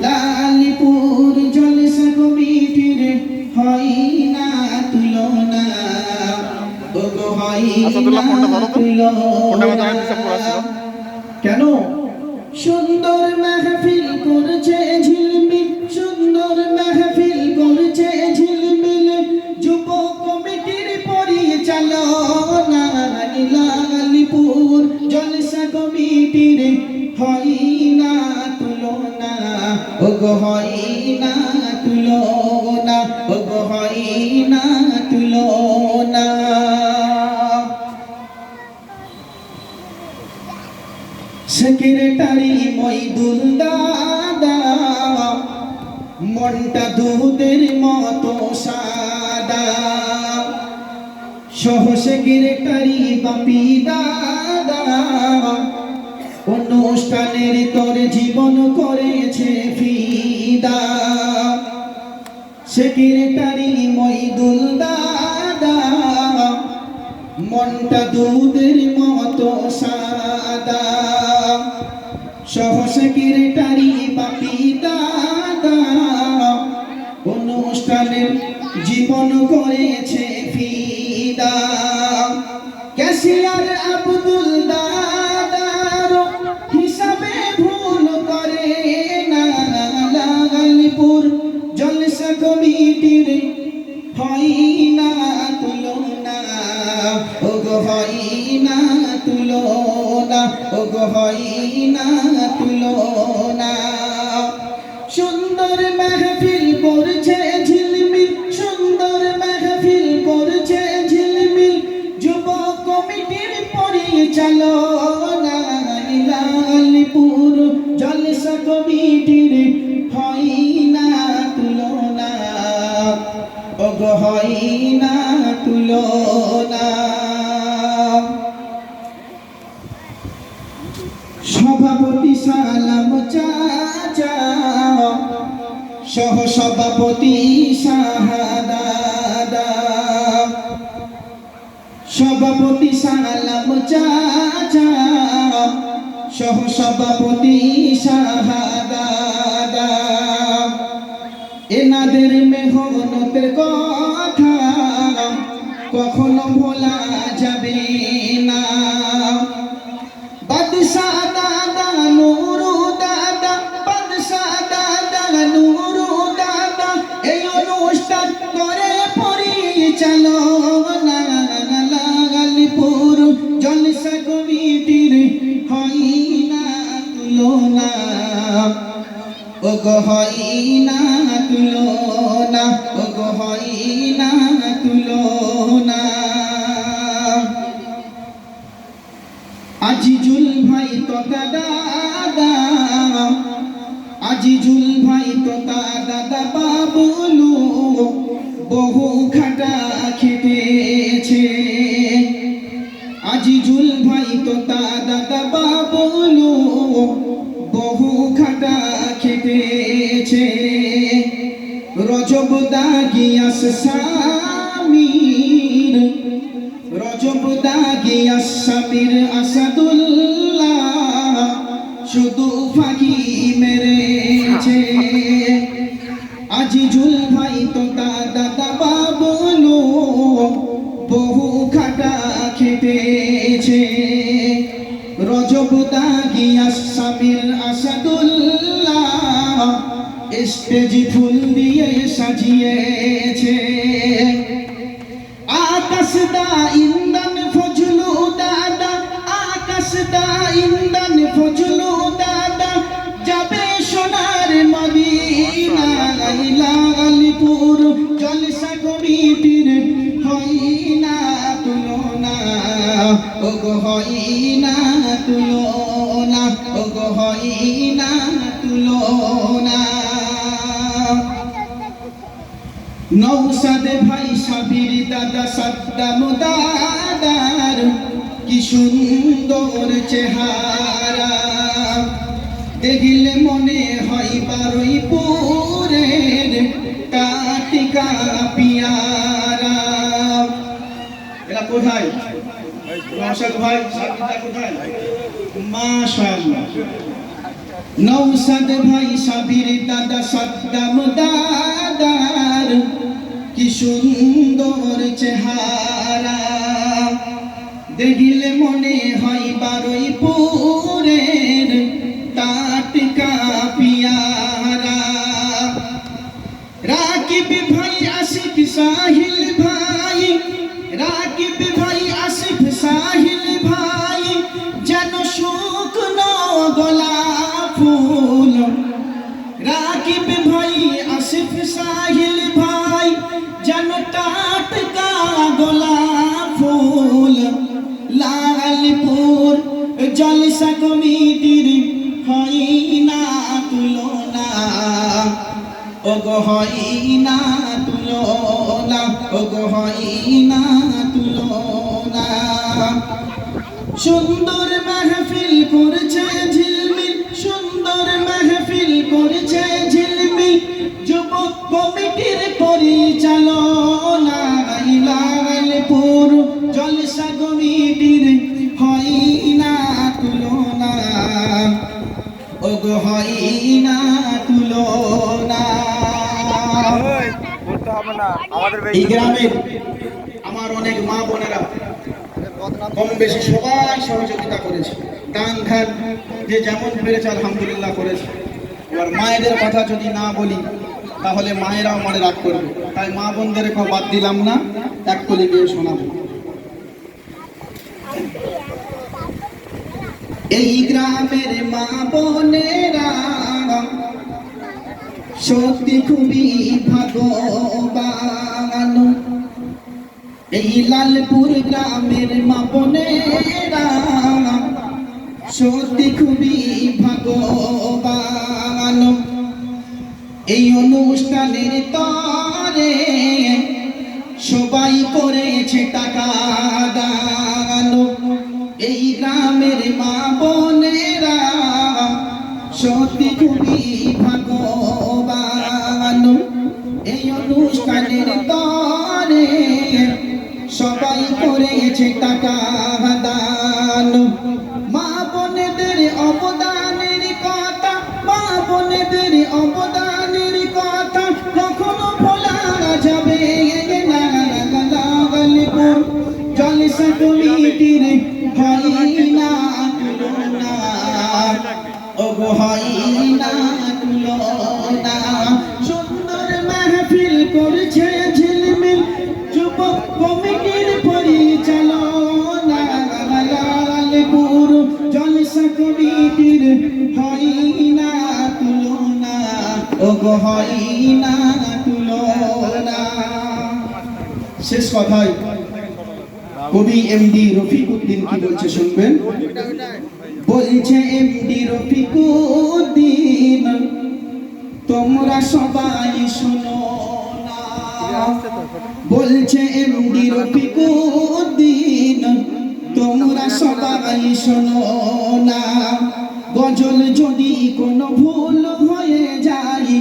লালিপুর জলসা কমিটির হয় না তুলনা, ওগো হয় না তুলনা। কেন? সুন্দর মাহফিল করছে ঝিলমিল, সুন্দর মাহফিল করছে ঝিলমিল, যুব কমিটির পরিচালনা। লালিপুর জলসা কমিটির হয় না তুলনা, ওগো হয় না তুলনা, ওগো হয় না তুলনা। সেক্রেটারি মইদুল দাদা, মনটা দুধের মতো সাদা। সহ সেক্রেটারি বাপি দাদা, অনুষ্ঠানের তোর জীবন করেছে ফিদা। সেক্রেটারি মইদুল দাদা, মনটা দুধের মতো সাদা। সহ সেক্রেটারি বাপি দাদা, অনুষ্ঠানের জীবন করেছে ফিদা। ক্যাশিয়ার আব্দুল দাদার হিসাবে ভুল করে না। লালিপুর জলসা কমিটির হয় না তুলনা, ওগো হয় না তুলনা, ওগো হয় না তুলনা। সুন্দর মাহফিল করছে ঝিলমিল, সুন্দর মাহফিল করছে ঝিলমিল, যুব কমিটির পরিচালনা। লালিপুর জলসা কমিটির হয় না তুলনা, ওগো হয় না তুলনা। সভাপতি সালাম চাচা, সহ সভাপতি শাহাদাদা। সভাপতি সালাম চাচা, সহ সভাপতি শাহাদাদা। এনাদের মেহনতের কথা কখনো ভোলা যাবে না। বাদশাহ দাদা নুরু দাদা, বাদশাহ দাদা নুরু দাদা, এই অনুষ্ঠান করে পরিচালনা। লালিপুর জলসা কমিটির হয় না তুলনা, ওগো হয় না তুলনা, ওগো হয় না তুলনা। আজিজুল ভাই তো দাদা, আজিজুল ভাই তো দাদা বাবুলু বহু খাটা খেটেছে। আজিজুল ভাই তো দাদা বাবুলু বহু খাটা খেটেছে। রজব দাগিয়াস সামির, রজব দাগিয়াস সামির আসাদুল্লাহ শুধু ফাঁকি মেরেছে। আজিজুল ভাই তো দাদা বাবুলু বহু খাটা খেটেছে। রজব দাগিয়াস সামির আসাদুল্লাহ স্টেজ ফুল দিয়ে সাজিয়েছে। আকাশ দা ইন্দান ফজলু দাদা, আকাশ দা ইন্দান ফজলু দাদা, যাবে সোনার মদিনা। লালিপুর জলসা কমিটির হয় না তুলনা, ওগো হয় না তুলনা, ওগো হয় না তুলনা। নওশাদ ভাই সাবির দাদা, সাদ্দাম দাদার কি সুন্দর চেহারা, দেখলে মনে হয় বারুইপুরের টাটিকা পিয়ারা। এরা কোথায়? নওশাদ ভাই সাবিরদা কোথায়? মাশাআল্লাহ। নৌসাদ ভাই সাবির দাদা সাদ্দাম দাদার কি সুন্দর চেহারা, দেখিলে মনে হয় বারুইপুরের টাটকা পিয়ারা। রাকিব ভাই আসিফ সাহিল ভাই, রাকিব ভাই আসিফ সাহিল ভাই যেন শুকনো গোলাপ ফুল। রাকিব ভাই আসিফ সাহিল ভাই যেন টাটকা গোলাপ ফুল। লালপুর জলসা কমিটির হয় না তুলনা, ওগো হয় না তুলনা, ওগো হয় না তুলনা। সুন্দর মাহফিল করছে ঝিলমিল, সুন্দর মাহফিল করছে ঝিলমিল, যুবক কমিটির পরিচালনা। লালপুর জলসা কমিটির হয় না তুলনা, ওগো হয় না তুলনা। এই গ্রামের আমার অনেক মা বোনেরা কম বেশি সবাই সহযোগিতা করেছে, দান ধ্যান যে যেমন পেরেছে আলহামদুলিল্লাহ করেছে। এবার মায়েদের কথা যদি না বলি তাহলে মায়েরাও মনে রাগ করবে, তাই মা বোনদেরকেও বাদ দিলাম না, এক কলি গিয়ে শোনাবো। এই গ্রামের মা বোনেরা সত্যি খুবই ভাগ্যবান। এই লালপুর গ্রামের মা বোনেরা সত্যি খুবই ভাগ্যবান। এই অনুষ্ঠানের তরে সবাই করেছে টাকা দান। এই গ্রামের মা বোনেরা সত্যি খুবই ভাগ্যবান। এই অনুষ্ঠানের তরে সবাই করেছে টাকা দান। মা বোনেদের অবদানের কথা, মা বোনেদের অবদানের কথা কখনো ভোলা যাবে না। লালপুর জলসা কমিটির হয় না তুলনা, ওগো হয় না তুলনা। সুন্দর মাহফিল করছে ঝিলমিল, যুবক কমিটির পরিচালনা। লালপুর জলসা কমিটির হয় না তুলনা, ওগো হয় না তুলনা। শেষ কথায় কবি এমডি রফিকুদ্দিন কি বলছে শুনবেন। বলছে এমডি রফিকুদ্দিন তোমরা সবাই শোনো না। বলছে এমডি রফিকুদ্দিন তোমরা সবাই শোনো না। গজল যদি কোনো ভুল হয়ে যায়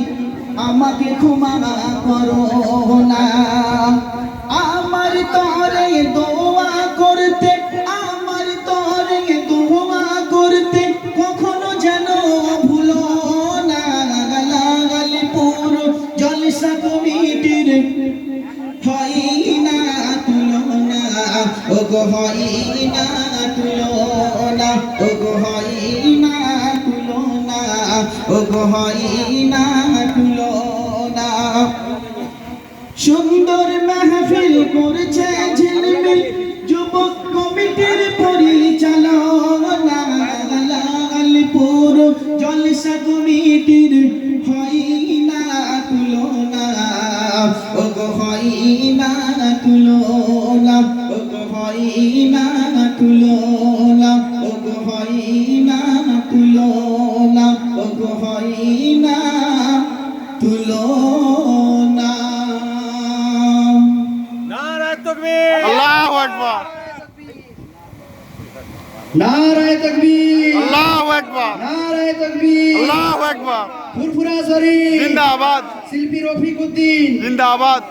আমাকে ক্ষমা করো না। আমার তরে দোয়া করতে, আমার তরে দোয়া করতে কখনো যেন ভুলো না। লালপুর জলসা কমিটির হয় না তুলনা, ওগো হয় না তুলনা, ওগো হয় না তুলনা, ওগো হয় না তুলনা। সুন্দর মাহফিল করছে ঝিলমিল, যুবক কমিটির পরিচালনা। লালপুর জলসা কমিটির হয় না তুলনা, ওগো হয় না তুলনা, ওগো হয় না তুলনা, ওগো হয় না তুলনা, ওগো হয় না তুলনা। আল্লাহু আকবার, নারায়ে তাকবীর, আল্লাহু আকবার, নারায়ে তাকবীর, আল্লাহু আকবার। ফুরফুরা শরীফ জিন্দাবাদ, শিল্পী রফিকুদ্দিন জিন্দাবাদ।